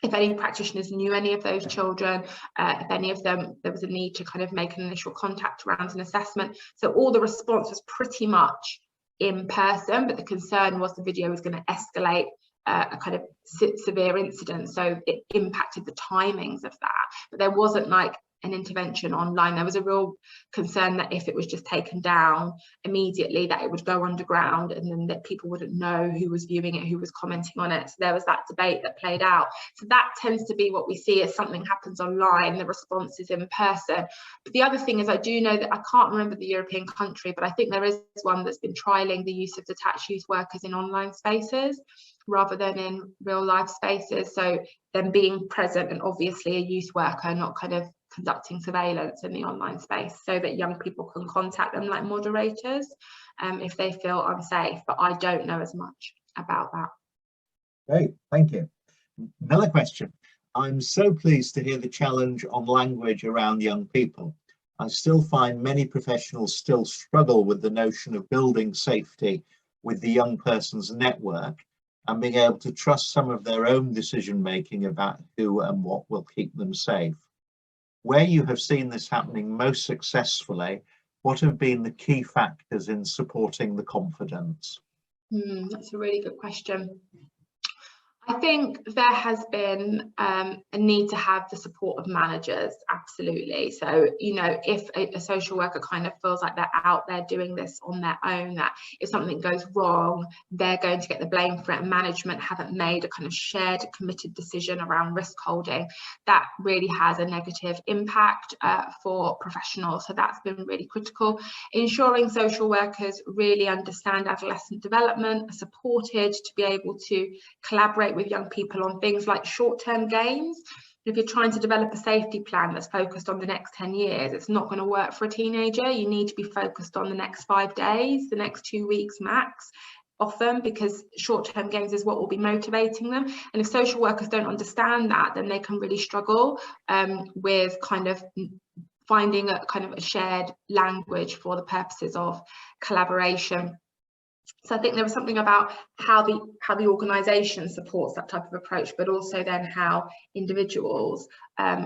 if any practitioners knew any of those children, if any of them, there was a need to kind of make an initial contact around an assessment. So all the response was pretty much in person, but the concern was the video was going to escalate a kind of severe incident. So it impacted the timings of that, but there wasn't like an intervention online. There was a real concern that if it was just taken down immediately, that it would go underground and then that people wouldn't know who was viewing it, who was commenting on it. So there was that debate that played out. So that tends to be what we see as something happens online, the response is in person. But the other thing is, I do know that, I can't remember the European country, but I think there is one that's been trialling the use of detached youth workers in online spaces rather than in real life spaces. So them being present and obviously a youth worker, not kind of conducting surveillance in the online space, so that young people can contact them like moderators if they feel unsafe. But I don't know as much about that. Great, thank you. Another question. I'm so pleased to hear the challenge on language around young people. I still find many professionals still struggle with the notion of building safety with the young person's network and being able to trust some of their own decision making about who and what will keep them safe. Where you have seen this happening most successfully, what have been the key factors in supporting the confidence? That's a really good question. I think there has been a need to have the support of managers, absolutely. So, you know, if a social worker kind of feels like they're out there doing this on their own, that if something goes wrong, they're going to get the blame for it, and management haven't made a kind of shared, committed decision around risk holding, that really has a negative impact for professionals. So that's been really critical. Ensuring social workers really understand adolescent development, are supported to be able to collaborate with young people on things like short-term gains. If you're trying to develop a safety plan that's focused on the next 10 years, it's not going to work for a teenager. You need to be focused on the next 5 days, the next 2 weeks max, often, because short-term gains is what will be motivating them. And if social workers don't understand that, then they can really struggle with kind of finding a kind of a shared language for the purposes of collaboration. So I think there was something about how the organisation supports that type of approach, but also then how individuals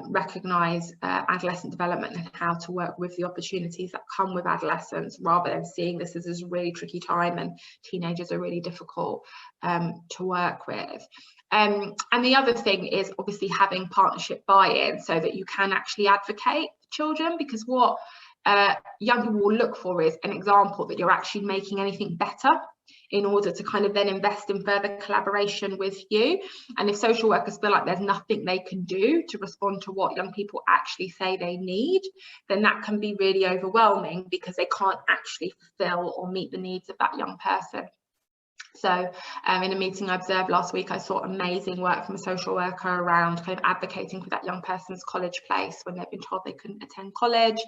recognise adolescent development and how to work with the opportunities that come with adolescence, rather than seeing this as a really tricky time and teenagers are really difficult to work with. And the other thing is obviously having partnership buy-in, so that you can actually advocate for children, because what young people will look for is an example that you're actually making anything better, in order to kind of then invest in further collaboration with you. And if social workers feel like there's nothing they can do to respond to what young people actually say they need, then that can be really overwhelming, because they can't actually fulfill or meet the needs of that young person. So in a meeting I observed last week, I saw amazing work from a social worker around kind of advocating for that young person's college place when they've been told they couldn't attend college.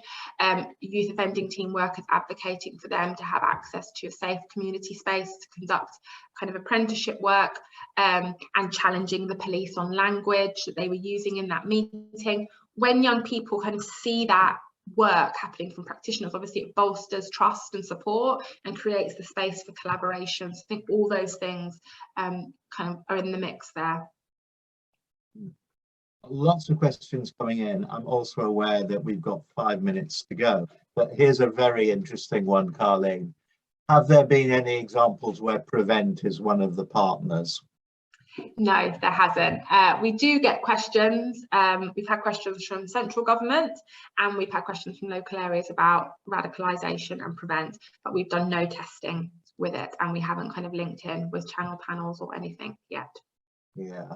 Youth offending team workers advocating for them to have access to a safe community space to conduct kind of apprenticeship work, and challenging the police on language that they were using in that meeting. When young people kind of see that work happening from practitioners, obviously it bolsters trust and support and creates the space for collaboration. So I think all those things kind of are in the mix there. Lots of questions coming in. I'm also aware that we've got 5 minutes to go, but here's a very interesting one, Carlene. Have there been any examples where Prevent is one of the partners? No, there hasn't. We do get questions. We've had questions from central government, and we've had questions from local areas about radicalisation and Prevent, but we've done no testing with it, and we haven't kind of linked in with channel panels or anything yet. Yeah.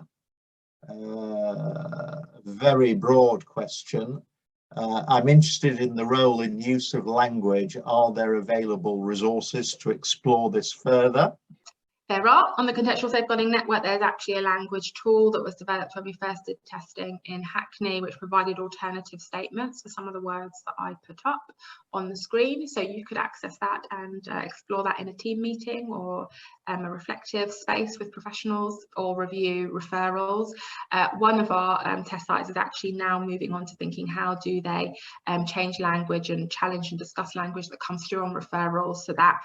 Very broad question. I'm interested in the role in use of language. Are there available resources to explore this further? There are. On the Contextual Safeguarding Network, there's actually a language tool that was developed when we first did testing in Hackney, which provided alternative statements for some of the words that I put up on the screen. So you could access that and explore that in a team meeting, or a reflective space with professionals, or review referrals. One of our test sites is actually now moving on to thinking, how do they change language and challenge and discuss language that comes through on referrals, so that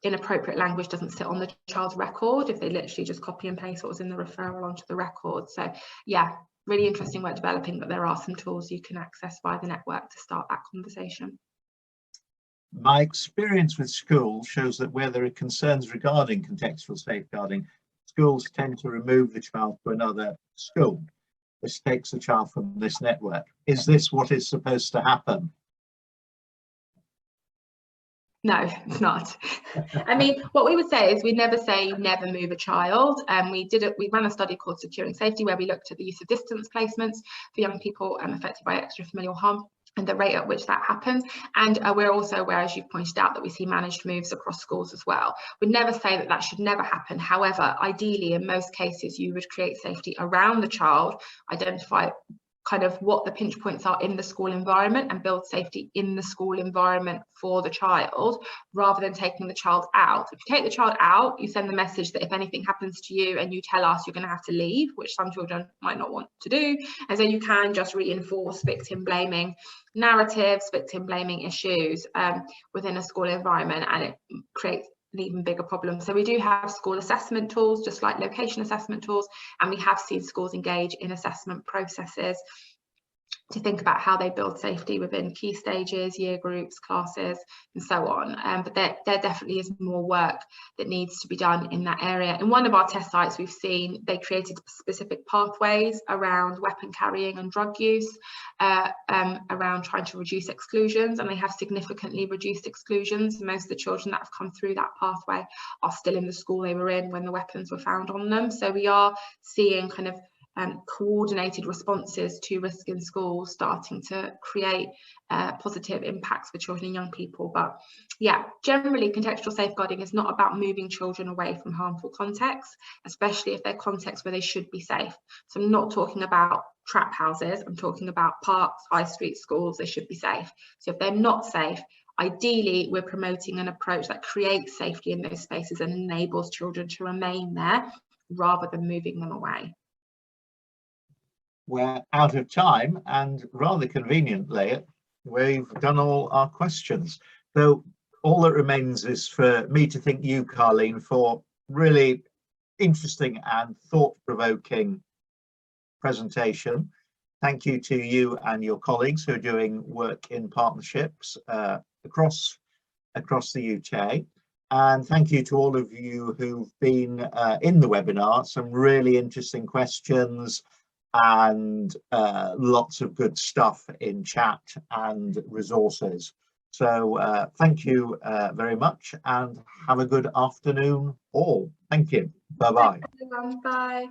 inappropriate language doesn't sit on the child's record if they literally just copy and paste what was in the referral onto the record. So yeah, really interesting work developing, but there are some tools you can access via the network to start that conversation. My experience with schools shows that where there are concerns regarding contextual safeguarding, schools tend to remove the child to another school. This takes the child from this network. Is this what is supposed to happen? No, it's not. I mean, what we would say is we'd never say never move a child. We ran a study called Securing Safety, where we looked at the use of distance placements for young people affected by extrafamilial harm and the rate at which that happens. And we're also aware, as you've pointed out, that we see managed moves across schools as well. We'd never say that that should never happen. However, ideally, in most cases, you would create safety around the child, identify kind of what the pinch points are in the school environment and build safety in the school environment for the child, rather than taking the child out. If you take the child out, you send the message that if anything happens to you and you tell us, you're going to have to leave, which some children might not want to do. And so you can just reinforce victim blaming narratives, victim blaming issues within a school environment, and it creates an even bigger problem. So we do have school assessment tools, just like location assessment tools, and we have seen schools engage in assessment processes to think about how they build safety within key stages, year groups, classes, and so on. But there definitely is more work that needs to be done in that area. In one of our test sites, we've seen they created specific pathways around weapon carrying and drug use, around trying to reduce exclusions, and they have significantly reduced exclusions. Most of the children that have come through that pathway are still in the school they were in when the weapons were found on them. So we are seeing kind of coordinated responses to risk in schools starting to create positive impacts for children and young people. But yeah, generally contextual safeguarding is not about moving children away from harmful contexts, especially if they're contexts where they should be safe. So I'm not talking about trap houses, I'm talking about parks, high street schools. They should be safe. So if they're not safe, ideally we're promoting an approach that creates safety in those spaces and enables children to remain there rather than moving them away. We're out of time, and rather conveniently, we've done all our questions. So all that remains is for me to thank you, Carlene, for really interesting and thought-provoking presentation. Thank you to you and your colleagues who are doing work in partnerships across the UK. And thank you to all of you who've been in the webinar. Some really interesting questions and lots of good stuff in chat and resources. So thank you very much, and have a good afternoon all. Thank you. Bye-bye. Bye.